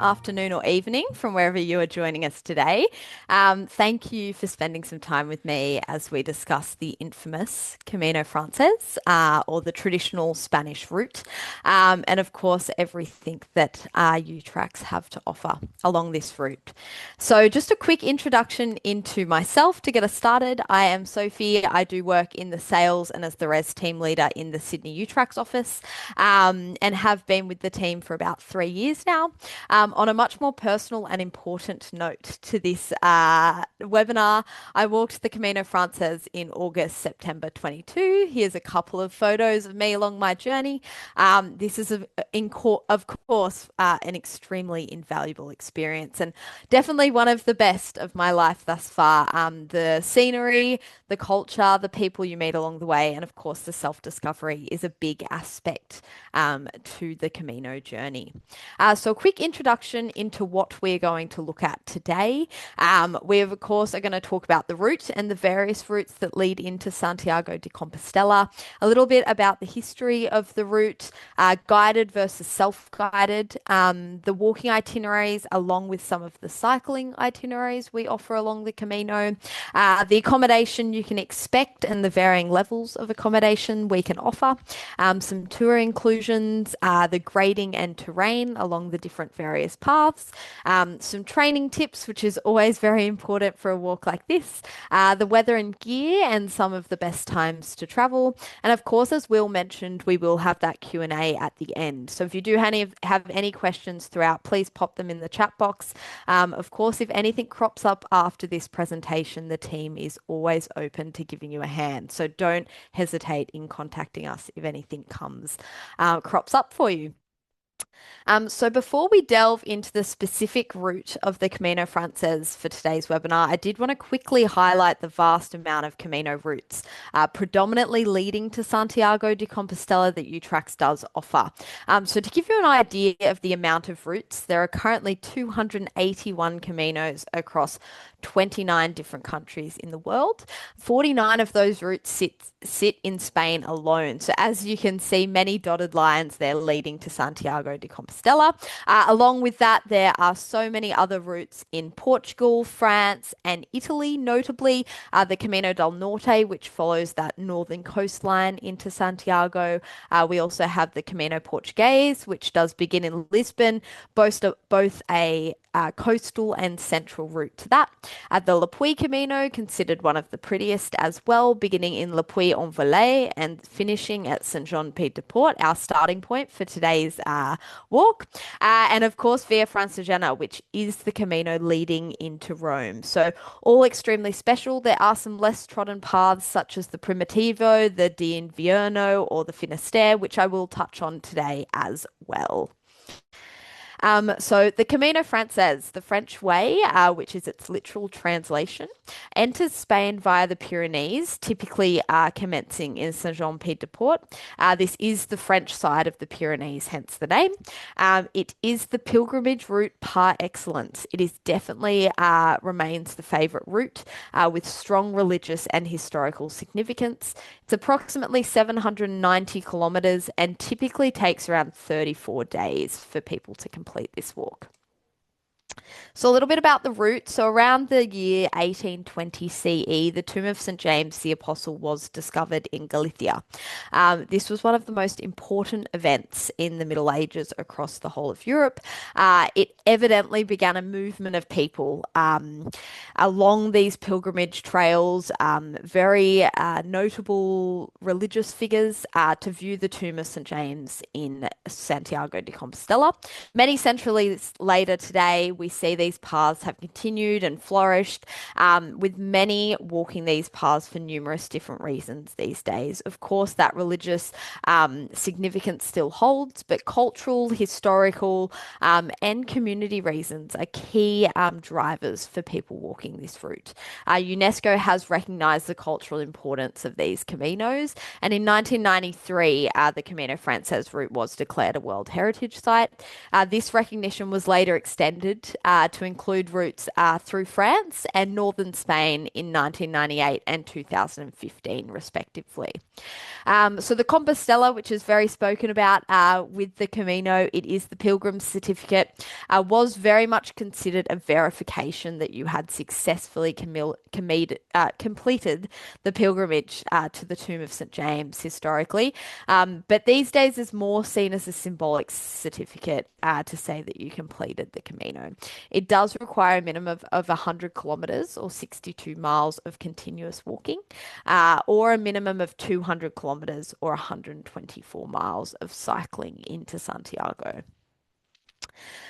afternoon, or evening from wherever you are joining us today. Thank you for spending some time with me as we discuss the infamous Camino Frances, or the traditional Spanish route, and of course, everything that UTracks have to offer along this route. So, just a quick introduction into myself to get us started. I am Sophie. I do work in the sales and as the res team leader in the Sydney UTracks office, and have been with the team for about 3 years now. On a much more personal and important note to this webinar, I walked the Camino Frances in August, September 22. Here's a couple of photos of me along my journey. This is, of course, an extremely invaluable experience and definitely one of the best of my life thus far. The scenery, the culture, the people you meet along the way, and of course, the self-discovery is a big aspect to the Camino journey. So a quick introduction into what we're going to look at today. We, of course, are going to talk about the route and the various routes that lead into Santiago de Compostela, a little bit about the history of the route, guided versus self-guided, the walking itineraries along with some of the cycling itineraries we offer along the Camino, the accommodation you can expect and the varying levels of accommodation we can offer, some tour inclusions, the grading and terrain along the different various paths, some training tips, which is always very important for a walk like this, the weather and gear and some of the best times to travel. And of course, as Will mentioned, we will have that Q&A at the end. So if you do have any questions throughout, please pop them in the chat box. Of course, if anything crops up after this presentation, the team is always open to giving you a hand. So don't hesitate in contacting us if anything crops up for you. So before we delve into the specific route of the Camino Frances for today's webinar, I did want to quickly highlight the vast amount of Camino routes, predominantly leading to Santiago de Compostela that UTracks does offer. So to give you an idea of the amount of routes, there are currently 281 Caminos across 29 different countries in the world. 49 of those routes sit in Spain alone. So as you can see, many dotted lines there leading to Santiago de Compostela. Along with that, there are so many other routes in Portugal, France, and Italy, notably the Camino del Norte, which follows that northern coastline into Santiago. We also have the Camino Portuguese, which does begin in Lisbon, both a coastal and central route to that. The Le Puy Camino, considered one of the prettiest as well, beginning in Le Puy-en-Velay and finishing at Saint-Jean-Pied-de-Port, our starting point for today's walk. And of course, Via Francigena, which is the Camino leading into Rome. So all extremely special. There are some less trodden paths such as the Primitivo, the d'Inverno, or the Finisterre, which I will touch on today as well. So the Camino Frances, the French way, which is its literal translation, enters Spain via the Pyrenees, typically commencing in Saint-Jean-Pied-de-Port. This is the French side of the Pyrenees, hence the name. It is the pilgrimage route par excellence. It is definitely remains the favourite route with strong religious and historical significance. It's approximately 790 kilometres and typically takes around 34 days for people to complete this walk. So a little bit about the route. So around the year 1820 CE, the tomb of St. James the Apostle was discovered in Galicia. This was one of the most important events in the Middle Ages across the whole of Europe. It evidently began a movement of people along these pilgrimage trails, very notable religious figures to view the tomb of St. James in Santiago de Compostela. Many centuries later today, we see these paths have continued and flourished, with many walking these paths for numerous different reasons these days. Of course, that religious significance still holds, but cultural, historical, and community reasons are key drivers for people walking this route. UNESCO has recognised the cultural importance of these Caminos, and in 1993, the Camino Frances route was declared a World Heritage Site. This recognition was later extended to include routes through France and northern Spain in 1998 and 2015, respectively. So the Compostela, which is very spoken about with the Camino, it is the pilgrim certificate, was very much considered a verification that you had successfully completed the pilgrimage to the tomb of St. James historically. But these days is more seen as a symbolic certificate to say that you completed the Camino. It does require a minimum of 100 kilometers or 62 miles of continuous walking, or a minimum of 200 kilometers or 124 miles of cycling into Santiago.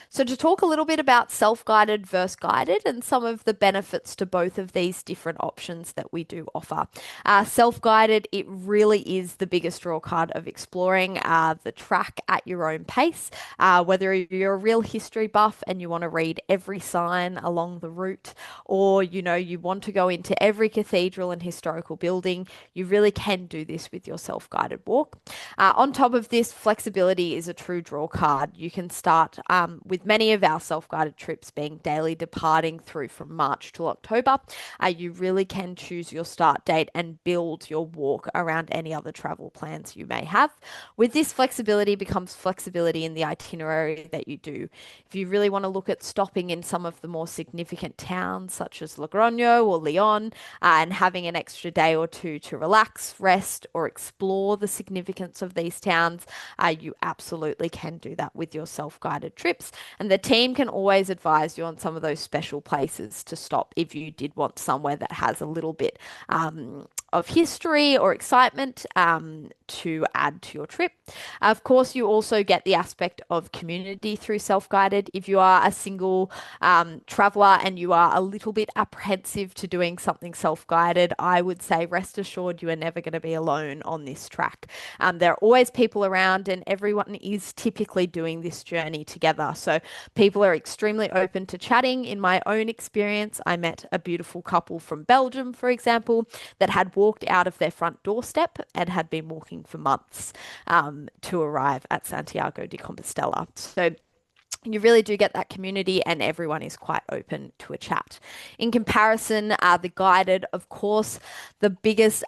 So, to talk a little bit about self-guided versus guided and some of the benefits to both of these different options that we do offer. Self-guided, it really is the biggest draw card of exploring the track at your own pace. Whether you're a real history buff and you want to read every sign along the route, or you want to go into every cathedral and historical building, you really can do this with your self-guided walk. On top of this, flexibility is a true draw card. You can start with many of our self-guided trips being daily departing through from March till October. You really can choose your start date and build your walk around any other travel plans you may have. With this, flexibility becomes flexibility in the itinerary that you do. If you really want to look at stopping in some of the more significant towns such as Logroño or Lyon, and having an extra day or two to relax, rest, or explore the significance of these towns, you absolutely can do that with your self-guided trips. And the team can always advise you on some of those special places to stop if you did want somewhere that has a little bit of history or excitement to add to your trip. Of course, you also get the aspect of community through self-guided. If you are a single traveler and you are a little bit apprehensive to doing something self-guided, I would say rest assured you are never going to be alone on this track. There are always people around and everyone is typically doing this journey together. So people are extremely open to chatting. In my own experience, I met a beautiful couple from Belgium, for example, that had walked out of their front doorstep and had been walking for months to arrive at Santiago de Compostela. So you really do get that community and everyone is quite open to a chat. In comparison, the guided, of course, the biggest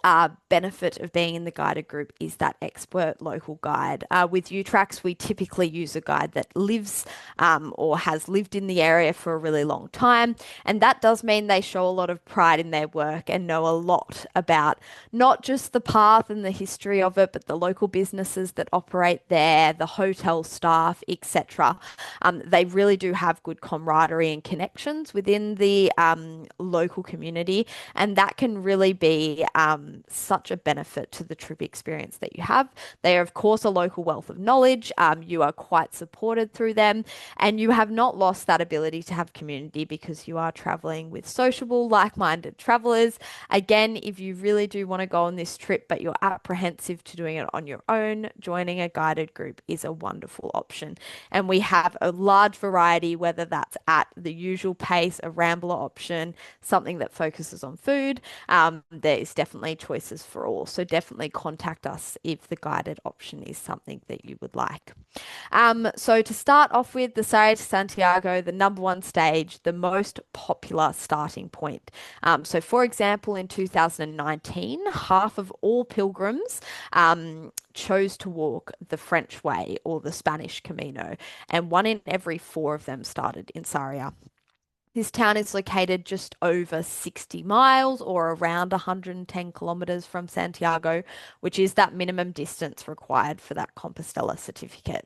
benefit of being in the guided group is that expert local guide. With UTracks, we typically use a guide that lives or has lived in the area for a really long time. And that does mean they show a lot of pride in their work and know a lot about not just the path and the history of it, but the local businesses that operate there, the hotel staff, etc. They really do have good camaraderie and connections within the local community, and that can really be such a benefit to the trip experience that you have. They are, of course, a local wealth of knowledge. You are quite supported through them, and you have not lost that ability to have community because you are traveling with sociable, like-minded travelers. Again, if you really do want to go on this trip, but you're apprehensive to doing it on your own, joining a guided group is a wonderful option. And we have a large variety, whether that's at the usual pace, a rambler option, something that focuses on food. There's definitely choices for all. So definitely contact us if the guided option is something that you would like. So to start off with, the Sara de Santiago, the number one stage, the most popular starting point. So for example, in 2019, half of all pilgrims chose to walk the French way or the Spanish Camino, and one in every four of them started in Sarria. This town is located just over 60 miles or around 110 kilometers from Santiago, which is that minimum distance required for that Compostela certificate.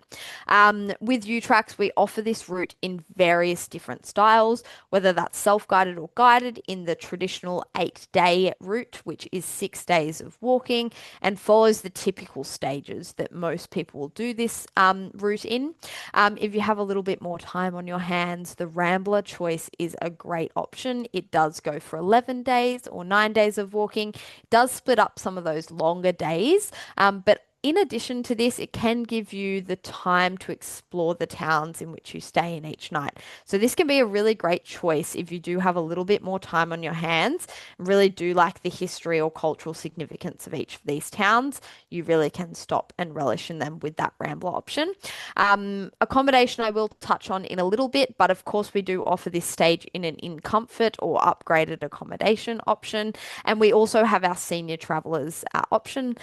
With UTracks, we offer this route in various different styles, whether that's self-guided or guided in the traditional 8-day route, which is 6 days of walking and follows the typical stages that most people will do this route in. If you have a little bit more time on your hands, the Rambler choice is a great option. It does go for 11 days or 9 days of walking. It does split up some of those longer days, but In addition to this, it can give you the time to explore the towns in which you stay in each night. So this can be a really great choice if you do have a little bit more time on your hands, really do like the history or cultural significance of each of these towns. You really can stop and relish in them with that Rambler option. Accommodation I will touch on in a little bit, but of course we do offer this stage in an in comfort or upgraded accommodation option. And we also have our senior travelers option.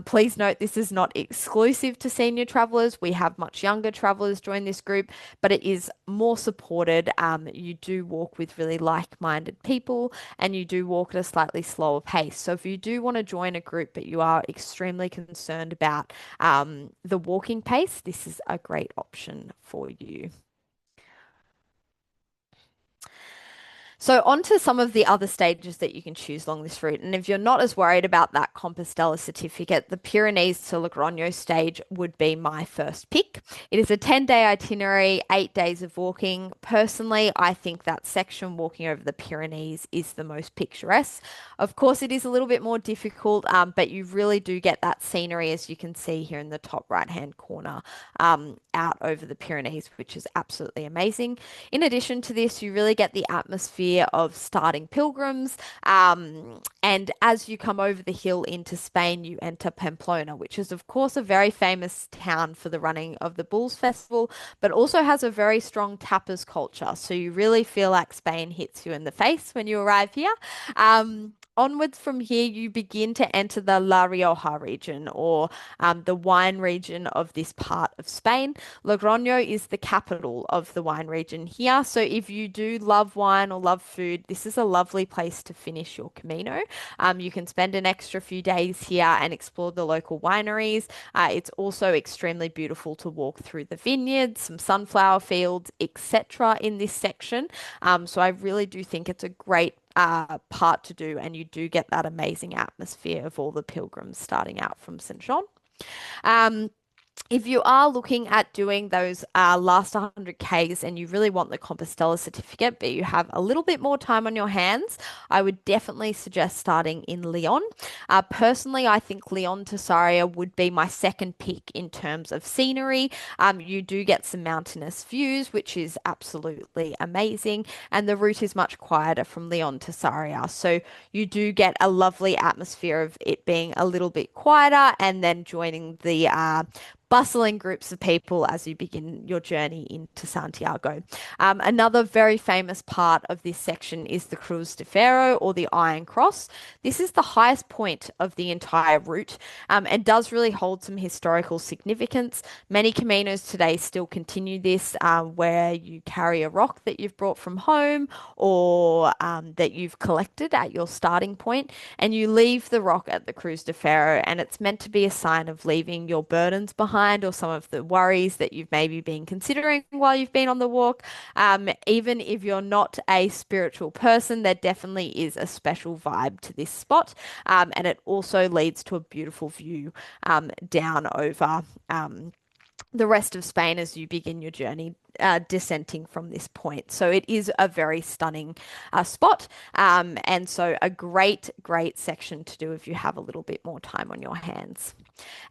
Please note this is not exclusive to senior travelers. We have much younger travelers join this group, but it is more supported. You do walk with really like-minded people and you do walk at a slightly slower pace. So if you do want to join a group, but you are extremely concerned about the walking pace, this is a great option for you. So, on to some of the other stages that you can choose along this route. And if you're not as worried about that Compostela certificate, the Pyrenees to Logroño stage would be my first pick. It is a 10-day itinerary, 8 days of walking. Personally, I think that section walking over the Pyrenees is the most picturesque. Of course, it is a little bit more difficult, but you really do get that scenery, as you can see here in the top right-hand corner, out over the Pyrenees, which is absolutely amazing. In addition to this, you really get the atmosphere of starting pilgrims. And as you come over the hill into Spain, you enter Pamplona, which is, of course, a very famous town for the running of the Bulls Festival, but also has a very strong tapas culture. So you really feel like Spain hits you in the face when you arrive here. Onwards from here, you begin to enter the La Rioja region or the wine region of this part of Spain. Logroño is the capital of the wine region here. So if you do love wine or love food, this is a lovely place to finish your Camino. You can spend an extra few days here and explore the local wineries. It's also extremely beautiful to walk through the vineyards, some sunflower fields, etc. in this section. So I really do think it's a great part to do, and you do get that amazing atmosphere of all the pilgrims starting out from St. Jean. Um, if you are looking at doing those last 100 Ks and you really want the Compostela certificate, but you have a little bit more time on your hands, I would definitely suggest starting in Leon. Personally, I think Leon to Sarria would be my second pick in terms of scenery. You do get some mountainous views, which is absolutely amazing, and the route is much quieter from Leon to Sarria. So you do get a lovely atmosphere of it being a little bit quieter and then joining the bustling groups of people as you begin your journey into Santiago. Another very famous part of this section is the Cruz de Ferro or the Iron Cross. This is the highest point of the entire route and does really hold some historical significance. Many caminos today still continue this, where you carry a rock that you've brought from home or that you've collected at your starting point, and you leave the rock at the Cruz de Ferro, and it's meant to be a sign of leaving your burdens behind or some of the worries that you've maybe been considering while you've been on the walk. Even if you're not a spiritual person, there definitely is a special vibe to this spot. And it also leads to a beautiful view down over the rest of Spain as you begin your journey dissenting from this point. So it is a very stunning spot, and so a great section to do if you have a little bit more time on your hands.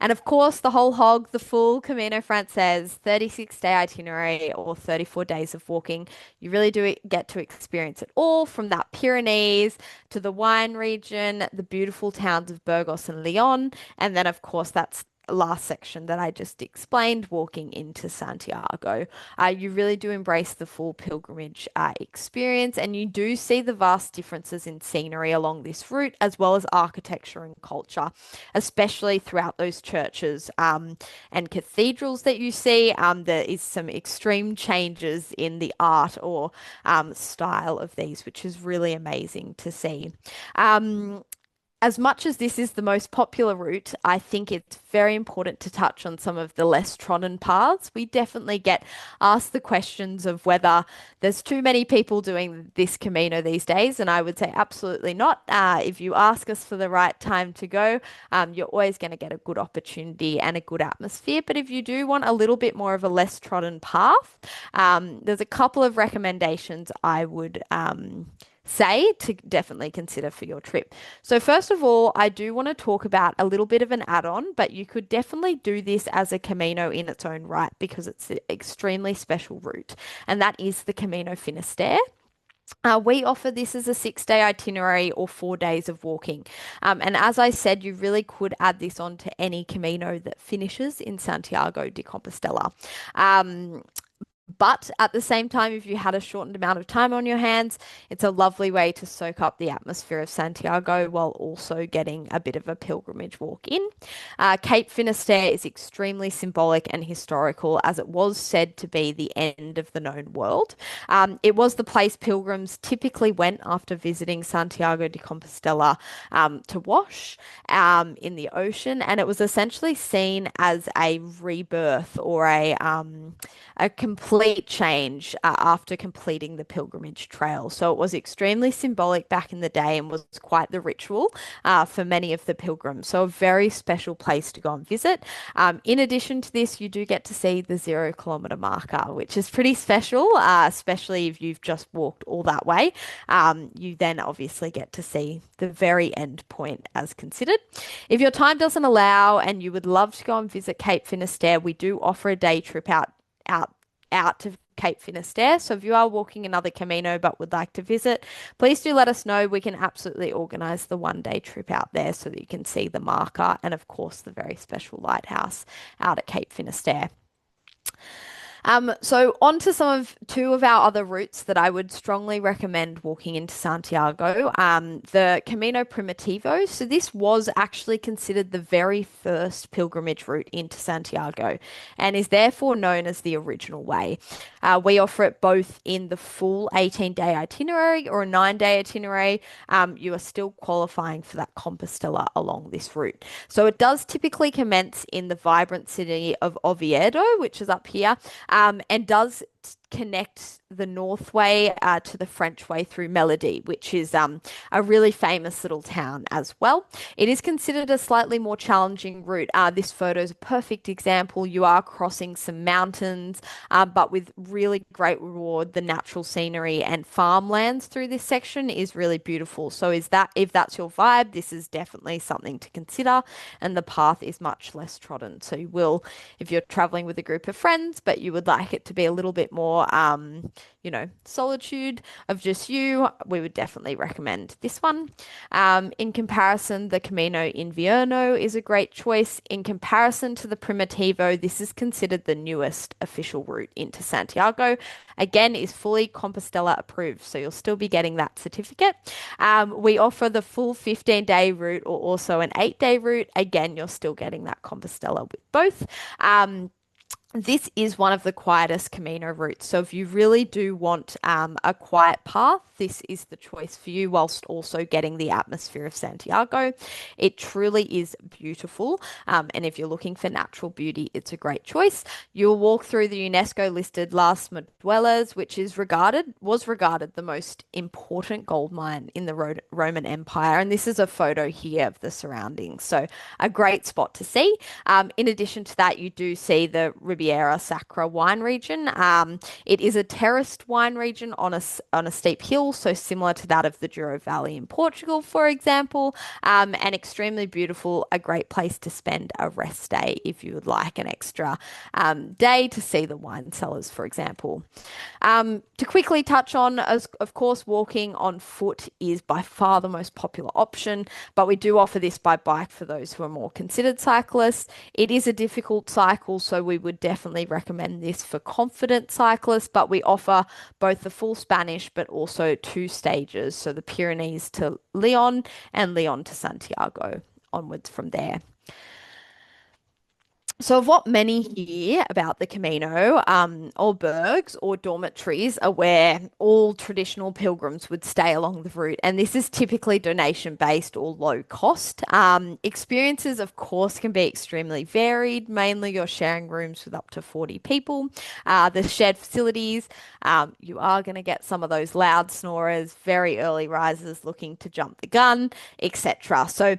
And of course, the whole hog, the full Camino Frances, 36-day itinerary or 34 days of walking. You really do get to experience it all, from that Pyrenees to the wine region, the beautiful towns of Burgos and Leon, and then of course that's last section that I just explained, walking into Santiago. You really do embrace the full pilgrimage experience, and you do see the vast differences in scenery along this route, as well as architecture and culture, especially throughout those churches and cathedrals that you see. There is some extreme changes in the art or style of these, which is really amazing to see. As much as this is the most popular route, I think it's very important to touch on some of the less trodden paths. We definitely get asked the questions of whether there's too many people doing this Camino these days, and I would say absolutely not. If you ask us for the right time to go, you're always going to get a good opportunity and a good atmosphere. But if you do want a little bit more of a less trodden path, there's a couple of recommendations I would say to definitely consider for your trip. So first of all, I do want to talk about a little bit of an add-on, but you could definitely do this as a Camino in its own right because it's an extremely special route, and that is the Camino Finisterre. We offer this as a 6 day itinerary or 4 days of walking. And as I said, you really could add this on to any Camino that finishes in Santiago de Compostela. Um, but at the same time, if you had a shortened amount of time on your hands, it's a lovely way to soak up the atmosphere of Santiago while also getting a bit of a pilgrimage walk in. Cape Finisterre is extremely symbolic and historical as it was said to be the end of the known world. It was the place pilgrims typically went after visiting Santiago de Compostela to wash in the ocean, and it was essentially seen as a rebirth or a complete change after completing the pilgrimage trail. So it was extremely symbolic back in the day and was quite the ritual for many of the pilgrims. So a very special place to go and visit. In addition to this, you do get to see the 0 kilometer marker, which is pretty special, especially if you've just walked all that way. You then obviously get to see the very end point as considered. If your time doesn't allow and you would love to go and visit Cape Finisterre, we do offer a day trip out out to Cape Finisterre. So if you are walking another Camino but would like to visit, please do let us know. We can absolutely organise the 1 day trip out there so that you can see the marker and of course the very special lighthouse out at Cape Finisterre. So on to two of our other routes that I would strongly recommend walking into Santiago. The Camino Primitivo. So this was actually considered the very first pilgrimage route into Santiago and is therefore known as the original way. We offer it both in the full 18-day itinerary or a 9-day itinerary. You are still qualifying for that Compostela along this route. So it does typically commence in the vibrant city of Oviedo, which is up here, and does connect the North Way to the French Way through Melody, which is a really famous little town as well. It is considered a slightly more challenging route. This photo is a perfect example. You are crossing some mountains, but with really great reward. The natural scenery and farmlands through this section is really beautiful. So if that's your vibe, this is definitely something to consider. And the path is much less trodden. So you will, if you're traveling with a group of friends, but you would like it to be a little bit more solitude of just you, we would definitely recommend this one. In comparison, the Camino Invierno is a great choice. In comparison to the Primitivo, this is considered the newest official route into Santiago. Again, is fully Compostela approved, so you'll still be getting that certificate. We offer the full 15-day route or also an 8-day route. Again, you're still getting that Compostela with both. This is one of the quietest Camino routes. So if you really do want a quiet path, this is the choice for you whilst also getting the atmosphere of Santiago. It truly is beautiful. And if you're looking for natural beauty, it's a great choice. You'll walk through the UNESCO listed Las Meduelas, which was regarded the most important gold mine in the Roman Empire. And this is a photo here of the surroundings. So a great spot to see. In addition to that, you do see the Ribeira Sacra wine region. It is a terraced wine region on a steep hill, so similar to that of the Douro Valley in Portugal, for example, and extremely beautiful. A great place to spend a rest day if you would like an extra day to see the wine cellars, for example. To quickly touch on, of course, walking on foot is by far the most popular option, but we do offer this by bike for those who are more considered cyclists. It is a difficult cycle, so we would definitely recommend this for confident cyclists, but we offer both the full Spanish but also 2 stages, so the Pyrenees to Leon and Leon to Santiago onwards from there. So, of what many hear about the Camino, albergues or dormitories are where all traditional pilgrims would stay along the route, and this is typically donation based or low cost. Experiences, of course, can be extremely varied. Mainly, you're sharing rooms with up to 40 people. The shared facilities, you are going to get some of those loud snorers, very early risers looking to jump the gun, etc. So,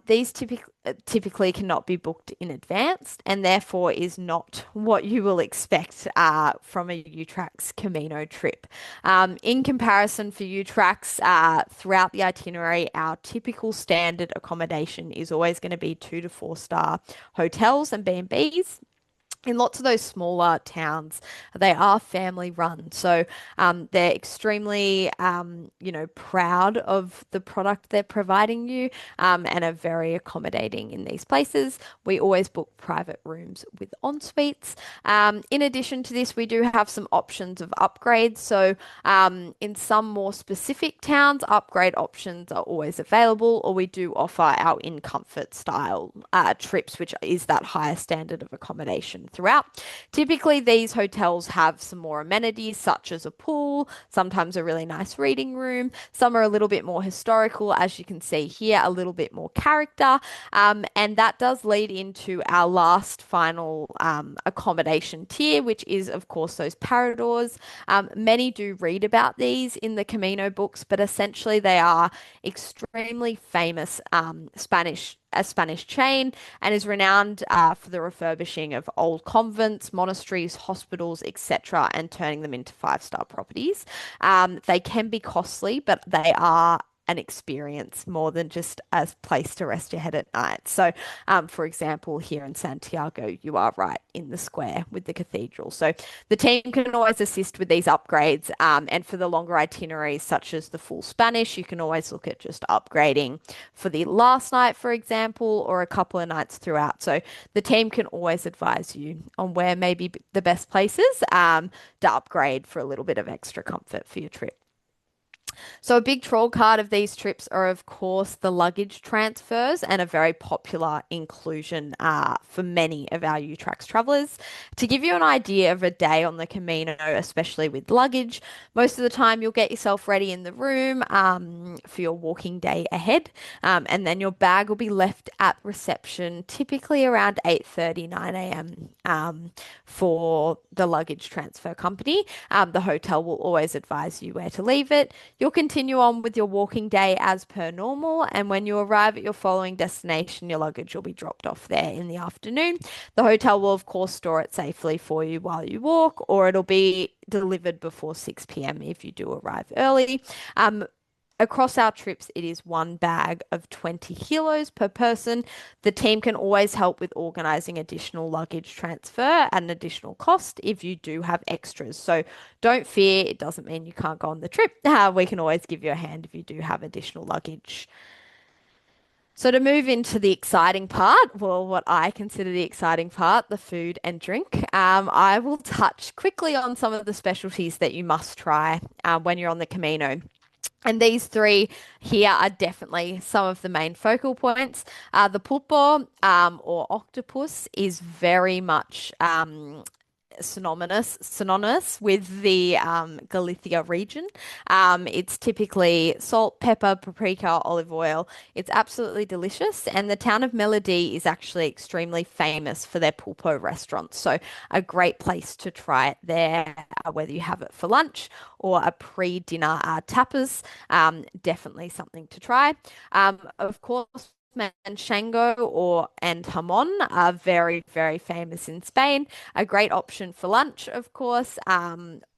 these typically typically cannot be booked in advance and therefore is not what you will expect from a UTracks Camino trip. In comparison for UTracks, throughout the itinerary, our typical standard accommodation is always going to be 2 to 4 star hotels and B&Bs. In lots of those smaller towns, they are family run. So they're extremely, proud of the product they're providing you and are very accommodating in these places. We always book private rooms with en suites. In addition to this, we do have some options of upgrades. So in some more specific towns, upgrade options are always available, or we do offer our in comfort style trips, which is that higher standard of accommodation throughout. Typically, these hotels have some more amenities, such as a pool, sometimes a really nice reading room. Some are a little bit more historical, as you can see here, a little bit more character. And that does lead into our last final accommodation tier, which is, of course, those paradors. Many do read about these in the Camino books, but essentially they are extremely famous a Spanish chain and is renowned for the refurbishing of old convents, monasteries, hospitals, etc., and turning them into 5 star properties. They can be costly, but they are an experience more than just a place to rest your head at night. So, for example, here in Santiago, you are right in the square with the cathedral. So the team can always assist with these upgrades. And for the longer itineraries, such as the full Spanish, you can always look at just upgrading for the last night, for example, or a couple of nights throughout. So the team can always advise you on where may be the best places to upgrade for a little bit of extra comfort for your trip. So a big troll card of these trips are, of course, the luggage transfers and a very popular inclusion for many of our UTracks travelers. To give you an idea of a day on the Camino, especially with luggage, most of the time you'll get yourself ready in the room for your walking day ahead, and then your bag will be left at reception, typically around 8:30, 9 a.m. For the luggage transfer company. The hotel will always advise you where to leave it. You'll continue on with your walking day as per normal, and when you arrive at your following destination, your luggage will be dropped off there in the afternoon. The hotel will, of course, store it safely for you while you walk, or it'll be delivered before 6 p.m. if you do arrive early. Across our trips, it is one bag of 20 kilos per person. The team can always help with organizing additional luggage transfer at an additional cost if you do have extras. So don't fear, it doesn't mean you can't go on the trip. We can always give you a hand if you do have additional luggage. So to move into the exciting part, well, what I consider the exciting part, the food and drink, I will touch quickly on some of the specialties that you must try when you're on the Camino. And these three here are definitely some of the main focal points. The pulpo or octopus is very much synonymous with the Galicia region. It's typically salt, pepper, paprika, olive oil. It's absolutely delicious, and the town of Melody is actually extremely famous for their pulpo restaurants. So a great place to try it there, whether you have it for lunch or a pre-dinner tapas. Definitely something to try. Of course, Manchego and jamon are very, very famous in Spain. A great option for lunch, of course,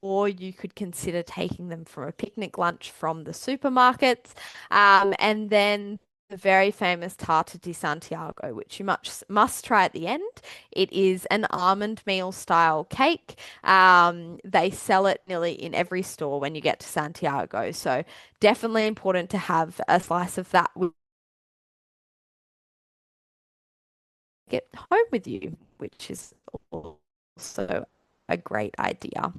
or you could consider taking them for a picnic lunch from the supermarkets. And then the very famous Tarta de Santiago, which you must try at the end. It is an almond meal style cake. They sell it nearly in every store when you get to Santiago. So definitely important to have a slice of that get home with you, which is also a great idea.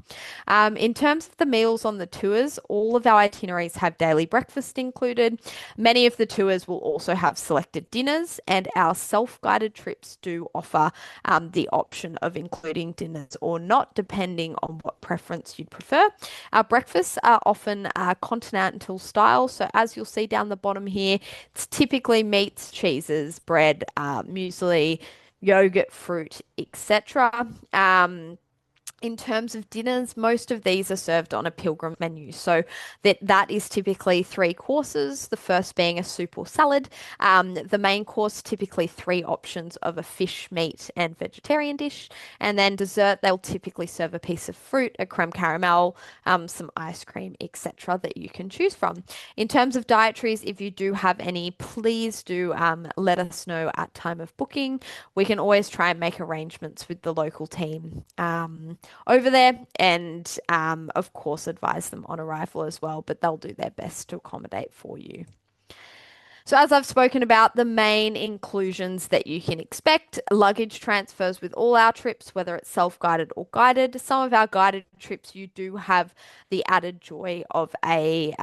In terms of the meals on the tours, all of our itineraries have daily breakfast included. Many of the tours will also have selected dinners, and our self-guided trips do offer the option of including dinners or not, depending on what preference you'd prefer. Our breakfasts are often continental style, so as you'll see down the bottom here, it's typically meats, cheeses, bread, muesli, yogurt, fruit, etc. In terms of dinners, most of these are served on a pilgrim menu. So that is typically three courses, the first being a soup or salad. The main course, typically three options of a fish, meat, and vegetarian dish. And then dessert, they'll typically serve a piece of fruit, a creme caramel, some ice cream, etc., that you can choose from. In terms of dietaries, if you do have any, please do let us know at time of booking. We can always try and make arrangements with the local team. Over there and, of course, advise them on arrival as well, but they'll do their best to accommodate for you. So, as I've spoken about, the main inclusions that you can expect luggage transfers with all our trips, whether it's self guided or guided. Some of our guided trips, you do have the added joy of a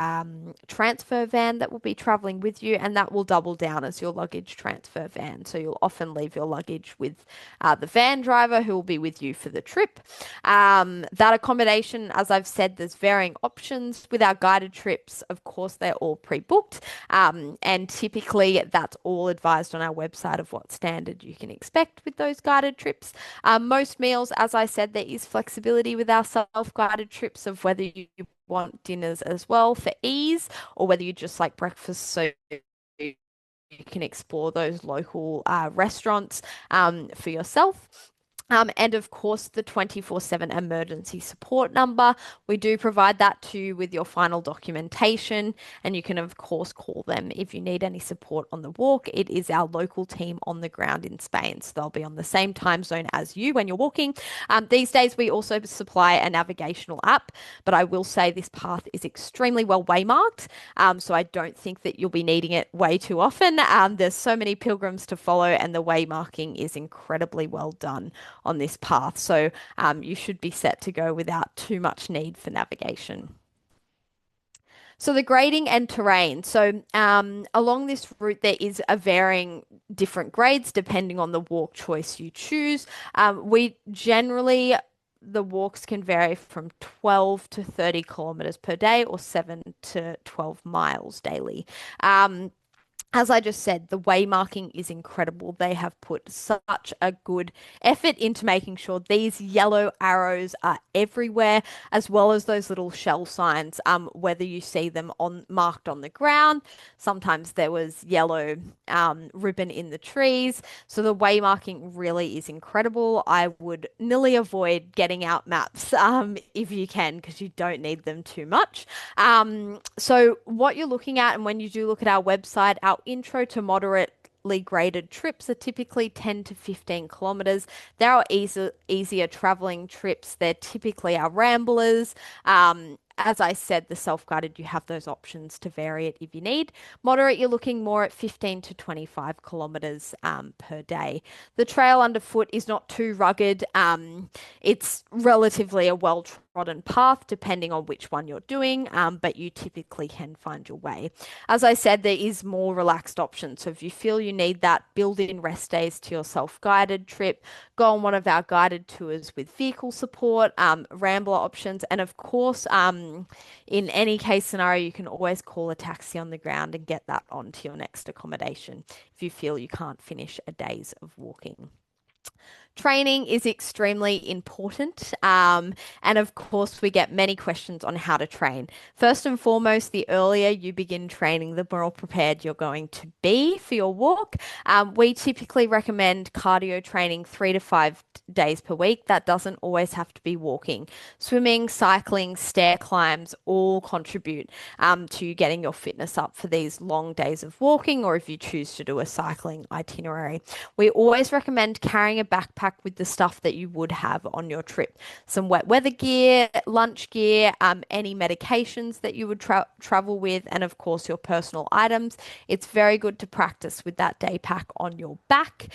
transfer van that will be traveling with you, and that will double down as your luggage transfer van. So, you'll often leave your luggage with the van driver who will be with you for the trip. That accommodation, as I've said, there's varying options with our guided trips. Of course, they're all pre booked. And typically, that's all advised on our website of what standard you can expect with those guided trips. Most meals, as I said, there is flexibility with our self-guided trips of whether you want dinners as well for ease or whether you just like breakfast. So you can explore those local restaurants for yourself. And of course, the 24/7 emergency support number. We do provide that to you with your final documentation, and you can, of course, call them if you need any support on the walk. It is our local team on the ground in Spain, so they'll be on the same time zone as you when you're walking. These days, we also supply a navigational app, but I will say this path is extremely well waymarked, so I don't think that you'll be needing it way too often. There's so many pilgrims to follow, and the waymarking is incredibly well done on this path. So you should be set to go without too much need for navigation. So the grading and terrain. So along this route, there is a varying different grades depending on the walk choice you choose. We generally the walks can vary from 12 to 30 kilometers per day or 7 to 12 miles daily. As I just said, the waymarking is incredible. They have put such a good effort into making sure these yellow arrows are everywhere, as well as those little shell signs, whether you see them on marked on the ground. Sometimes there was yellow ribbon in the trees. So the waymarking really is incredible. I would nearly avoid getting out maps if you can, because you don't need them too much. So what you're looking at, and when you do look at our website, our intro to moderately graded trips are typically 10 to 15 kilometers. There are easier traveling trips. They're typically our ramblers. As I said, the self-guided, you have those options to vary it if you need. Moderate, you're looking more at 15 to 25 kilometers per day. The trail underfoot is not too rugged. It's relatively a well-trodden path, depending on which one you're doing, but you typically can find your way. As I said, there is more relaxed options. So if you feel you need that, build in rest days to your self-guided trip, go on one of our guided tours with vehicle support, rambler options, and of course, in any case scenario, you can always call a taxi on the ground and get that onto your next accommodation if you feel you can't finish a day's of walking. Training is extremely important. And of course, we get many questions on how to train. First and foremost, the earlier you begin training, the more prepared you're going to be for your walk. We typically recommend cardio training 3 to 5 days per week. That doesn't always have to be walking. Swimming, cycling, stair climbs all contribute to you getting your fitness up for these long days of walking, or if you choose to do a cycling itinerary. We always recommend carrying a backpack with the stuff that you would have on your trip. Some wet weather gear, lunch gear, any medications that you would travel with, and of course your personal items. It's very good to practice with that day pack on your back.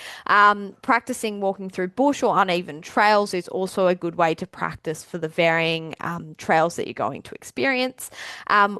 Practicing walking through bush or uneven trails is also a good way to practice for the varying trails that you're going to experience.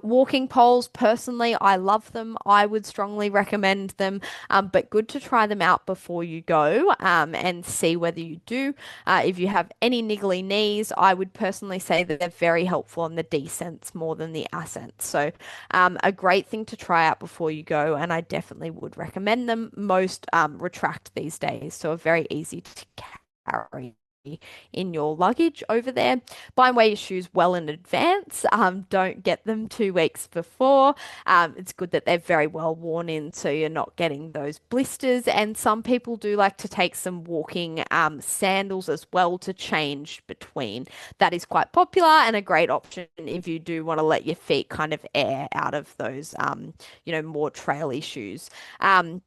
Walking poles, personally, I love them. I would strongly recommend them, but good to try them out before you go and see whether you do. If you have any niggly knees, I would personally say that they're very helpful on the descents more than the ascents. So a great thing to try out before you go, and I definitely would recommend them. Most retract these days, so are very easy to carry. in your luggage over there. Buy and wear your shoes well in advance. Don't get them 2 weeks before. It's good that they're very well worn in so you're not getting those blisters. And some people do like to take some walking sandals as well to change between. That is quite popular and a great option if you do want to let your feet kind of air out of those, more traily shoes. And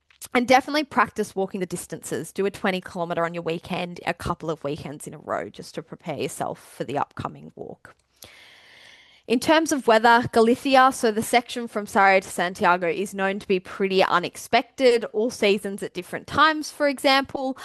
definitely practice walking the distances. Do a 20 kilometer on your weekend, a couple of weekends in a row, just to prepare yourself for the upcoming walk. In terms of weather, Galicia, so the section from Sarajevo to Santiago, is known to be pretty unexpected, all seasons at different times, for example.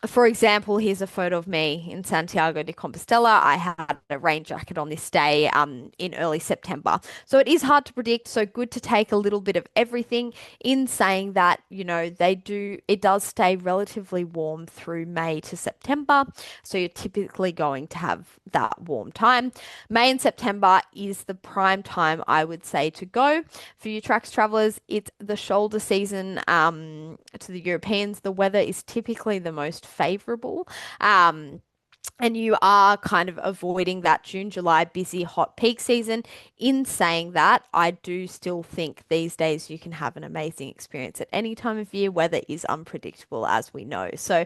Here's a photo of me in Santiago de Compostela. I had a rain jacket on this day in early September. So it is hard to predict. So good to take a little bit of everything in saying that, it does stay relatively warm through May to September. So you're typically going to have that warm time. May and September is the prime time, I would say, to go. For UTracks travelers, it's the shoulder season to the Europeans. The weather is typically the most favorable. And you are kind of avoiding that June, July busy, hot peak season. In saying that, I do still think these days you can have an amazing experience at any time of year. Weather is unpredictable, as we know. So,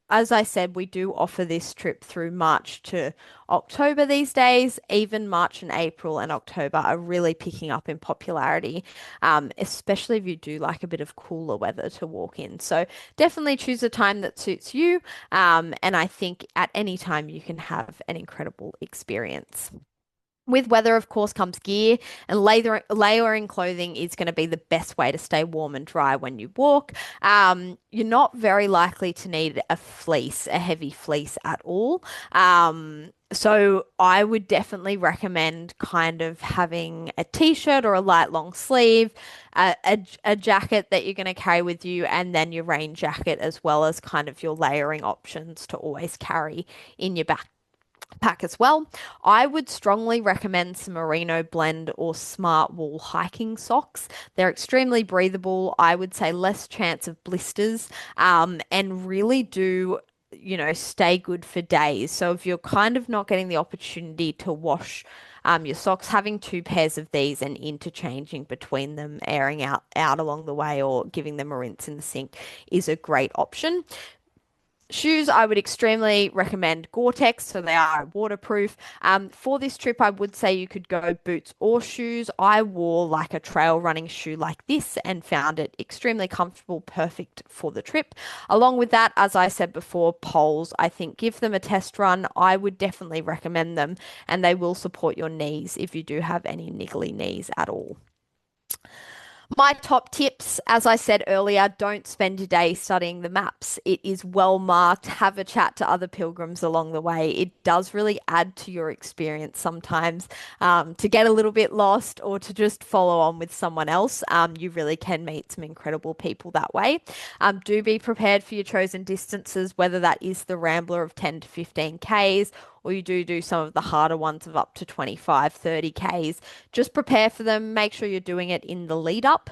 as I said, we do offer this trip through March to October these days. Even March and April and October are really picking up in popularity, especially if you do like a bit of cooler weather to walk in. So definitely choose a time that suits you. And I think at any time you can have an incredible experience. With weather, of course, comes gear, and layering clothing is going to be the best way to stay warm and dry when you walk. You're not very likely to need a heavy fleece at all. So I would definitely recommend kind of having a t-shirt or a light long sleeve, a jacket that you're going to carry with you, and then your rain jacket as well as kind of your layering options to always carry in your backpack as well. I would strongly recommend some merino blend or smart wool hiking socks. They're extremely breathable. I would say less chance of blisters, and really do stay good for days. So if you're kind of not getting the opportunity to wash your socks, having two pairs of these and interchanging between them, airing out along the way or giving them a rinse in the sink is a great option. Shoes, I would extremely recommend Gore-Tex, so they are waterproof. For this trip, I would say you could go boots or shoes. I wore like a trail running shoe like this and found it extremely comfortable, perfect for the trip. Along with that, as I said before, poles, I think give them a test run. I would definitely recommend them, and they will support your knees if you do have any niggly knees at all. My top tips, as I said earlier, don't spend your day studying the maps. It is well marked. Have a chat to other pilgrims along the way. It does really add to your experience sometimes, to get a little bit lost or to just follow on with someone else. You really can meet some incredible people that way. Do be prepared for your chosen distances, whether that is the Rambler of 10 to 15 Ks or you do some of the harder ones of up to 25, 30 Ks. Just prepare for them. Make sure you're doing it in the lead up.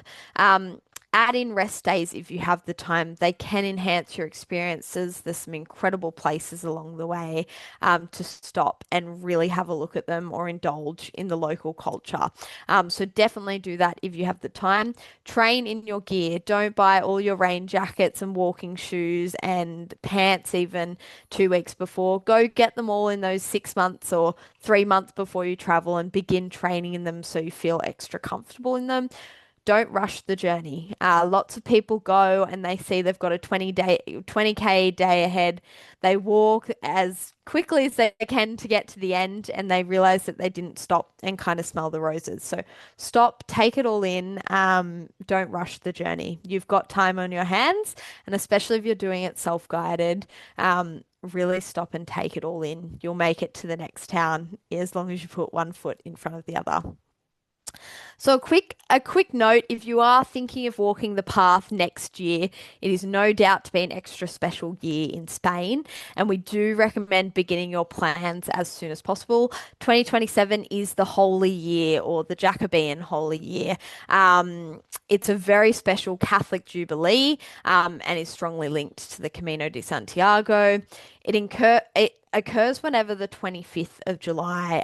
Add in rest days if you have the time. They can enhance your experiences. There's some incredible places along the way to stop and really have a look at them or indulge in the local culture. So definitely do that if you have the time. Train in your gear. Don't buy all your rain jackets and walking shoes and pants even 2 weeks before. Go get them all in those 6 months or 3 months before you travel and begin training in them so you feel extra comfortable in them. Don't rush the journey. Lots of people go and they see they've got a 20K day ahead. They walk as quickly as they can to get to the end and they realize that they didn't stop and kind of smell the roses. So stop, take it all in. Don't rush the journey. You've got time on your hands, and especially if you're doing it self-guided, really stop and take it all in. You'll make it to the next town as long as you put one foot in front of the other. So a quick note, if you are thinking of walking the path next year, it is no doubt to be an extra special year in Spain, and we do recommend beginning your plans as soon as possible. 2027 is the holy year or the Jacobean holy year. It's a very special Catholic jubilee, and is strongly linked to the Camino de Santiago. It occurs whenever the 25th of July,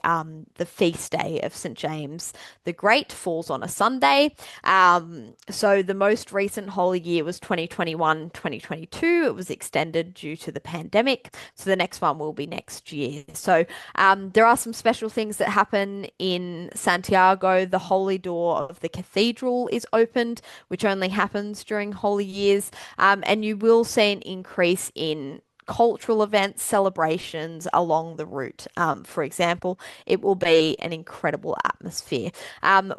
the feast day of St. James the Great, falls on a Sunday. So the most recent holy year was 2021, 2022. It was extended due to the pandemic. So the next one will be next year. So there are some special things that happen in Santiago. The holy door of the cathedral is opened, which only happens during holy years. And you will see an increase in cultural events, celebrations along the route. For example, it will be an incredible atmosphere.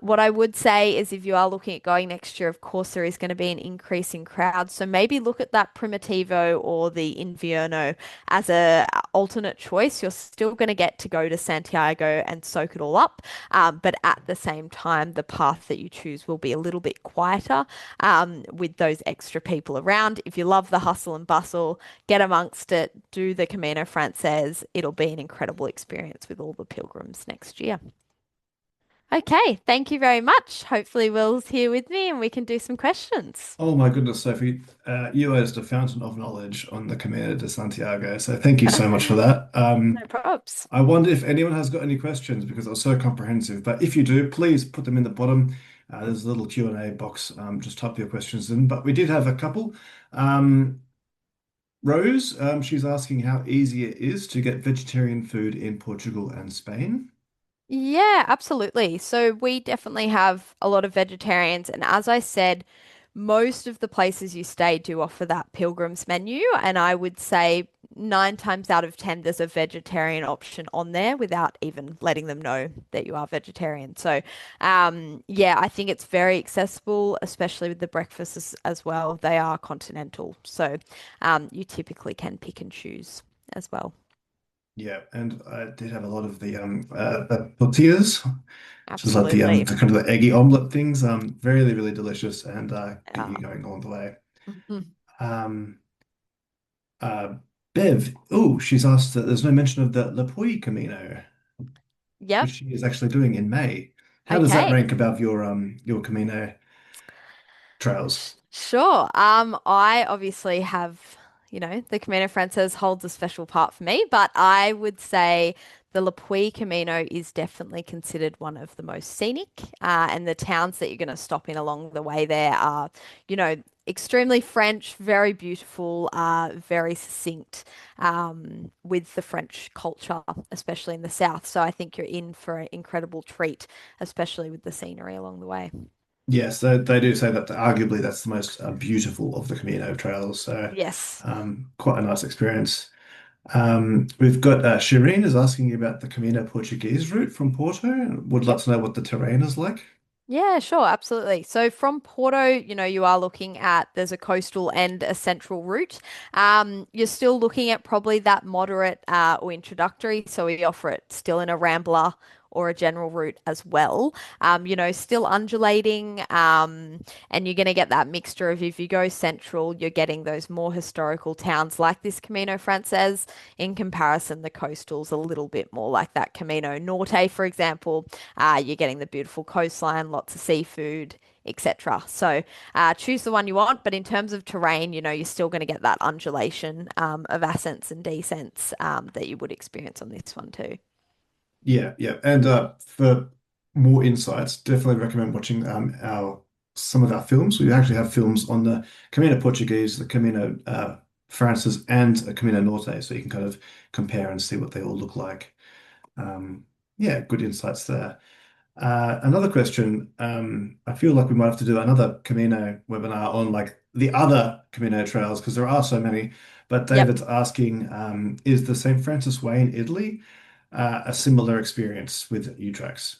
What I would say is if you are looking at going next year, of course, there is going to be an increase in crowds. So maybe look at that Primitivo or the Invierno as a alternate choice. You're still going to get to go to Santiago and soak it all up. But at the same time, the path that you choose will be a little bit quieter, with those extra people around. If you love the hustle and bustle, get amongst it, do the Camino Frances. It'll be an incredible experience with all the pilgrims next year. Okay, thank you very much. Hopefully, Will's here with me and we can do some questions. Oh my goodness, Sophie, you are just a fountain of knowledge on the Camino de Santiago. So thank you so much for that. No props. I wonder if anyone has got any questions because it was so comprehensive. But if you do, please put them in the bottom. There's a little Q&A box. Just type your questions in. But we did have a couple. Um, Rose, she's asking how easy it is to get vegetarian food in Portugal and Spain. Yeah, absolutely. So we definitely have a lot of vegetarians, and as I said, most of the places you stay do offer that pilgrim's menu, and I would say 9 times out of 10 there's a vegetarian option on there without even letting them know that you are vegetarian. So, yeah, I think it's very accessible, especially with the breakfasts as well. They are continental, so you typically can pick and choose as well. Yeah, and I did have a lot of the tortillas, which is like Absolutely. the kind of the eggy omelet things. Really, really delicious and get Uh, you going all the way. mhm. Um, uh, Bev, oh, she's asked that there's no mention of the Lipui Camino, Yep. which she is actually doing in May. How does that Okay. rank above your Camino trails? Sure. I obviously have, the Camino Frances holds a special part for me, but I would say the Le Puy Camino is definitely considered one of the most scenic, and the towns that you're going to stop in along the way there are, you know, extremely French, very beautiful, very succinct, with the French culture, especially in the south. So I think you're in for an incredible treat, especially with the scenery along the way. Yes, they do say that arguably that's the most beautiful of the Camino trails. So Yes. quite a nice experience. We've got Shireen is asking you about the Camino Portuguese route from Porto and would like Yep. to know what the terrain is like. Yeah, sure, absolutely. So from Porto, you are looking at there's a coastal and a central route. You're still looking at probably that moderate or introductory. So we offer it still in a rambler or a general route as well. Still undulating, and you're going to get that mixture of if you go central, you're getting those more historical towns like this Camino Frances. In comparison, the coastal's a little bit more like that Camino Norte, for example. You're getting the beautiful coastline, lots of seafood, etc. So choose the one you want, but in terms of terrain, you're still going to get that undulation of ascents and descents that you would experience on this one too. Yeah, yeah. And for more insights, definitely recommend watching our some of our films. We actually have films on the Camino Portuguese, the Camino Francis, and the Camino Norte, so you can kind of compare and see what they all look like. Um, yeah, good insights there. Another question. I feel like we might have to do another Camino webinar on like the other Camino trails because there are so many. But Yep. David's asking, is the St. Francis Way in Italy a similar experience with UTracks?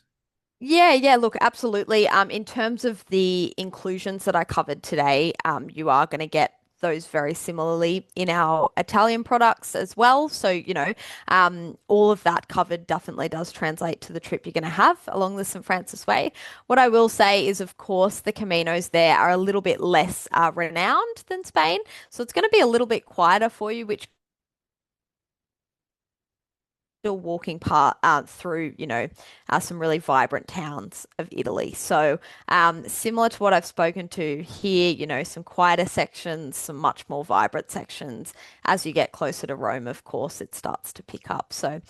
Yeah, yeah, look, absolutely. In terms of the inclusions that I covered today, you are going to get those very similarly in our Italian products as well. So, all of that covered definitely does translate to the trip you're going to have along the St. Francis Way. What I will say is, of course, the Caminos there are a little bit less renowned than Spain. So it's going to be a little bit quieter for you, which still walking part through, some really vibrant towns of Italy. So similar to what I've spoken to here, some quieter sections, some much more vibrant sections. As you get closer to Rome, of course, it starts to pick up. So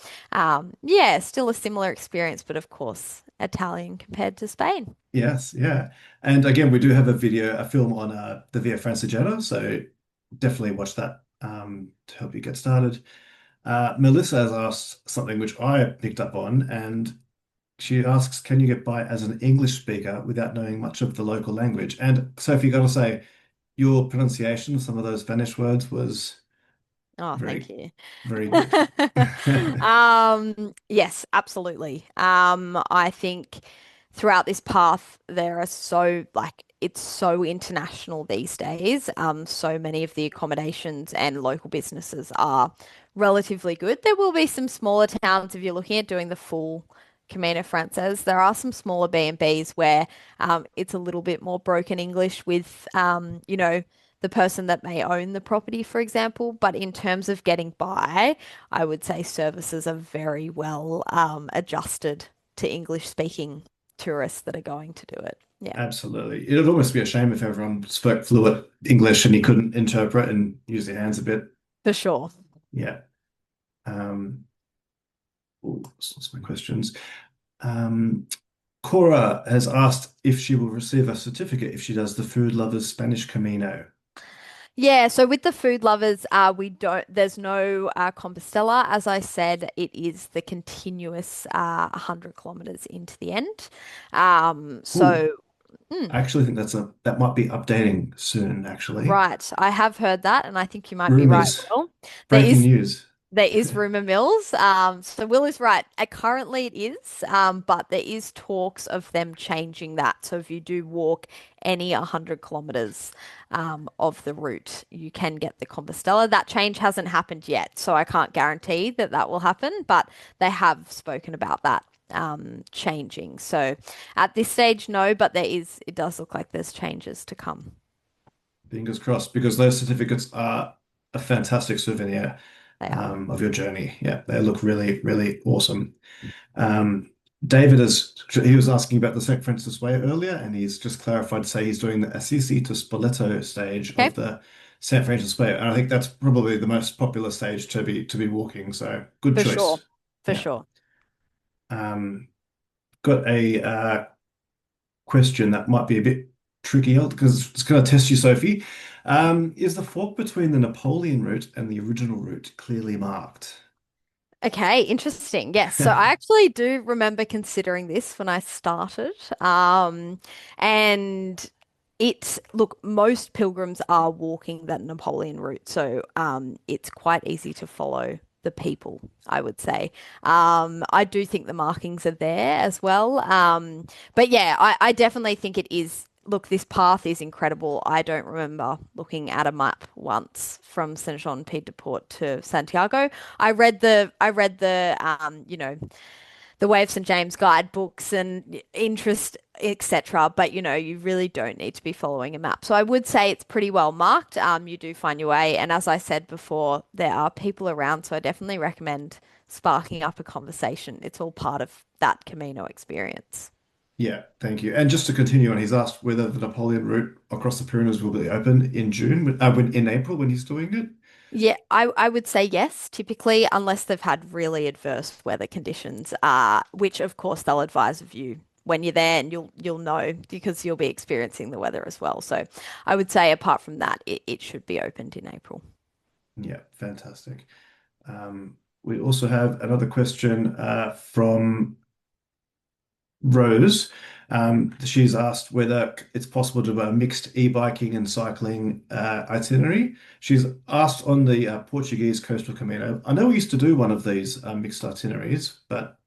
yeah, still a similar experience, but of course, Italian compared to Spain. Yes, yeah. And again, we do have a film on the Via Francigena, so definitely watch that to help you get started. Melissa has asked something which I picked up on, and she asks, can you get by as an English speaker without knowing much of the local language? And Sophie, got to say, your pronunciation of some of those Spanish words was Oh, thank very, you. very good. Yes, absolutely. I think throughout this path, there are so like it's so international these days. So many of the accommodations and local businesses are relatively good. There will be some smaller towns if you're looking at doing the full Camino Frances. There are some smaller B&Bs where it's a little bit more broken English with the person that may own the property, for example. But in terms of getting by, I would say services are very well adjusted to English speaking tourists that are going to do it. Yeah, Absolutely. It would almost be a shame if everyone spoke fluent English and you couldn't interpret and use your hands a bit. for sure. Yeah. Um, ooh, lost my questions. Um, Cora has asked if she will receive a certificate if she does the Food Lovers Spanish Camino. Yeah, so with the food lovers, there's no Compostela. As I said, it is the continuous 100 kilometers into the end. Ooh, So, mm, I actually think that might be updating soon, actually. right, I have heard that, and I think you might be right, Rumors. Will. There Breaking is news. There is rumor mills. So Will is right. Currently it is, but there is talks of them changing that. So if you do walk any 100 kilometers of the route, you can get the Compostela. That change hasn't happened yet, so I can't guarantee that that will happen, but they have spoken about that changing. So at this stage, no, but it does look like there's changes to come. Fingers crossed, because those certificates are a fantastic souvenir They are. of your journey. Yeah, they look really, really awesome. Um, David he was asking about the St. Francis Way earlier, and he's just clarified to say he's doing the Assisi to Spoleto stage Okay, of the St. Francis Way, and I think that's probably the most popular stage to be walking. So good for sure. choice. For Yeah. sure. Um, got a question that might be a bit tricky because it's going to test you, Sophie. Is the fork between the Napoleon route and the original route clearly marked? Okay, interesting. Yes. So I actually do remember considering this when I started. And look, most pilgrims are walking that Napoleon route. So it's quite easy to follow the people, I would say. I do think the markings are there as well. But yeah, I definitely think it is. Look, this path is incredible. I don't remember looking at a map once from Saint Jean Pied de Port to Santiago. I read the the Way of St James guidebooks and interest, etc. But you really don't need to be following a map. So I would say it's pretty well marked. You do find your way, and as I said before, there are people around, so I definitely recommend sparking up a conversation. It's all part of that Camino experience. Yeah, thank you. And just to continue on, he's asked whether the Napoleon route across the Pyrenees will be open in June, in April when he's doing it. Yeah, I would say yes, typically, unless they've had really adverse weather conditions, which of course they'll advise of you when you're there and you'll know because you'll be experiencing the weather as well. So I would say apart from that, it should be opened in April. Yeah, fantastic. We also have another question from Rose. She's asked whether it's possible to do a mixed e-biking and cycling itinerary. She's asked on the Portuguese coastal Camino. I know we used to do one of these mixed itineraries, but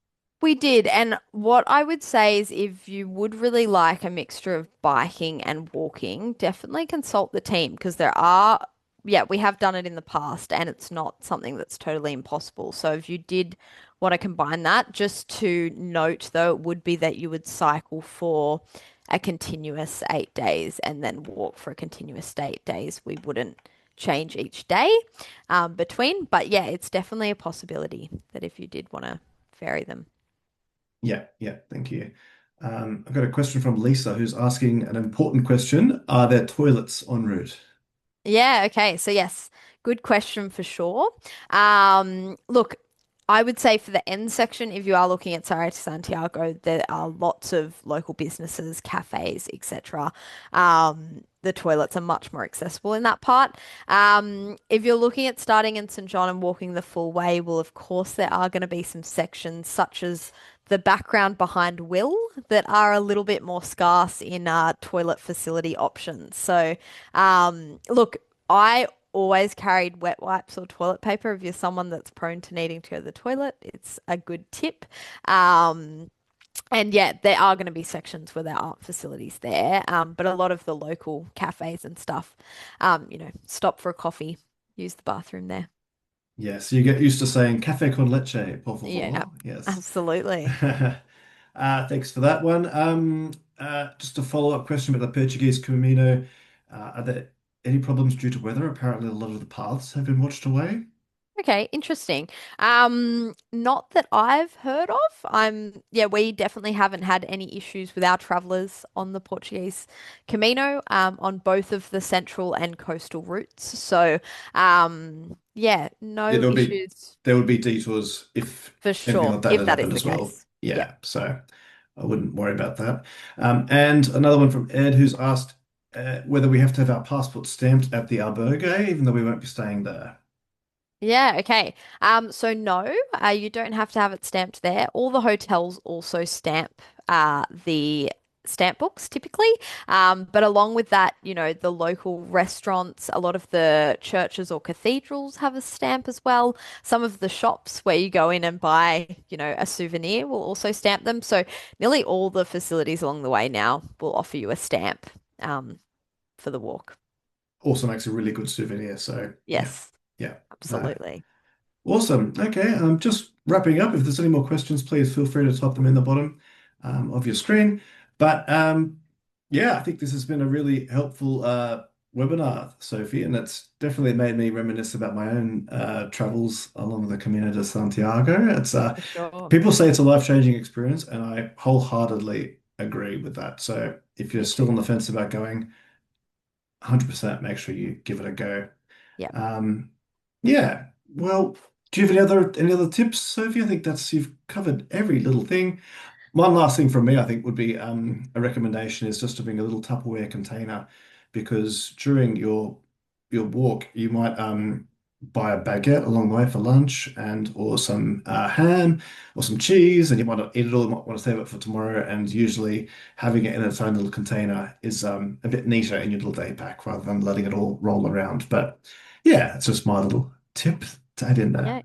We did, and what I would say is if you would really like a mixture of biking and walking, definitely consult the team because there are yeah, we have done it in the past and it's not something that's totally impossible. So if you did want to combine that, just to note though, it would be that you would cycle for a continuous 8 days and then walk for a continuous 8 days. We wouldn't change each day between, but yeah, it's definitely a possibility that if you did want to vary them. Yeah, yeah, thank you. I've got a question from Lisa who's asking an important question. Are there toilets en route? Yeah, okay. So yes, good question for sure. Look, I would say for the end section, if you are looking at Santiago, there are lots of local businesses, cafes, etc. The toilets are much more accessible in that part. If you're looking at starting in St. John and walking the full way, well, of course, there are going to be some sections such as the background behind Will that are a little bit more scarce in toilet facility options. So, look, I always carried wet wipes or toilet paper. If you're someone that's prone to needing to go to the toilet, it's a good tip. Um, and yeah, there are going to be sections where there aren't facilities there, but a lot of the local cafes and stuff, stop for a coffee, use the bathroom there. Yeah, so you get used to saying café con leche, por Yeah, favor. Yes. absolutely. Thanks for that one. Just a follow-up question about the Portuguese Camino. Are there any problems due to weather? Apparently, a lot of the paths have been washed away. Okay, interesting. Not that I've heard of. Yeah, we definitely haven't had any issues with our travelers on the Portuguese Camino, on both of the central and coastal routes. So, yeah, Yeah, no issues there would be detours if for anything sure, like that if had that is happened the as well. case. Yeah. Yeah, so I wouldn't worry about that. And another one from Ed who's asked whether we have to have our passport stamped at the albergue, even though we won't be staying there. Yeah, okay. So no, you don't have to have it stamped there. All the hotels also stamp the stamp books typically. But along with that, the local restaurants, a lot of the churches or cathedrals have a stamp as well. Some of the shops where you go in and buy, a souvenir will also stamp them. So nearly all the facilities along the way now will offer you a stamp for the walk. Also makes a really good souvenir. So yeah, Yes, yeah. No. absolutely. Awesome. Okay, just wrapping up. If there's any more questions, please feel free to type them in the bottom of your screen. But yeah, I think this has been a really helpful webinar, Sophie, and it's definitely made me reminisce about my own travels along the Camino de Santiago. It's For sure. people say it's a life-changing experience, and I wholeheartedly agree with that. So if you're Me still too. on the fence about going, 100% make sure you give it a go. Yep. Um, yeah. Well, do you have any other tips, Sophie? I think that's you've covered every little thing. One last thing from me, I think, would be a recommendation is just to bring a little Tupperware container because during your walk you might buy a baguette along the way for lunch and or some ham or some cheese and you might not eat it all, you might want to save it for tomorrow and usually having it in its own little container is a bit neater in your little day pack rather than letting it all roll around. But yeah, it's just my little tip to add in there. Yeah.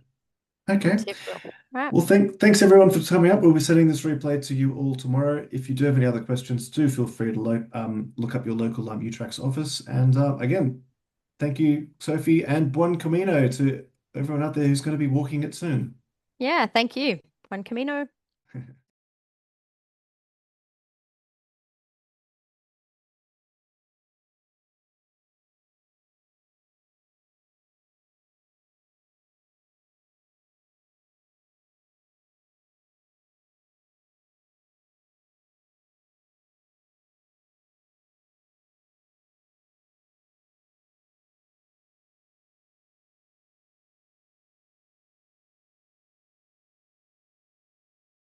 Good Okay. tip, Will. Right. Well, thanks everyone for coming up. We'll be sending this replay to you all tomorrow. If you do have any other questions, do feel free to look up your local UTracks office. And again, thank you, Sophie, and Buen Camino to everyone out there who's going to be walking it soon. Yeah. Thank you. Buen Camino.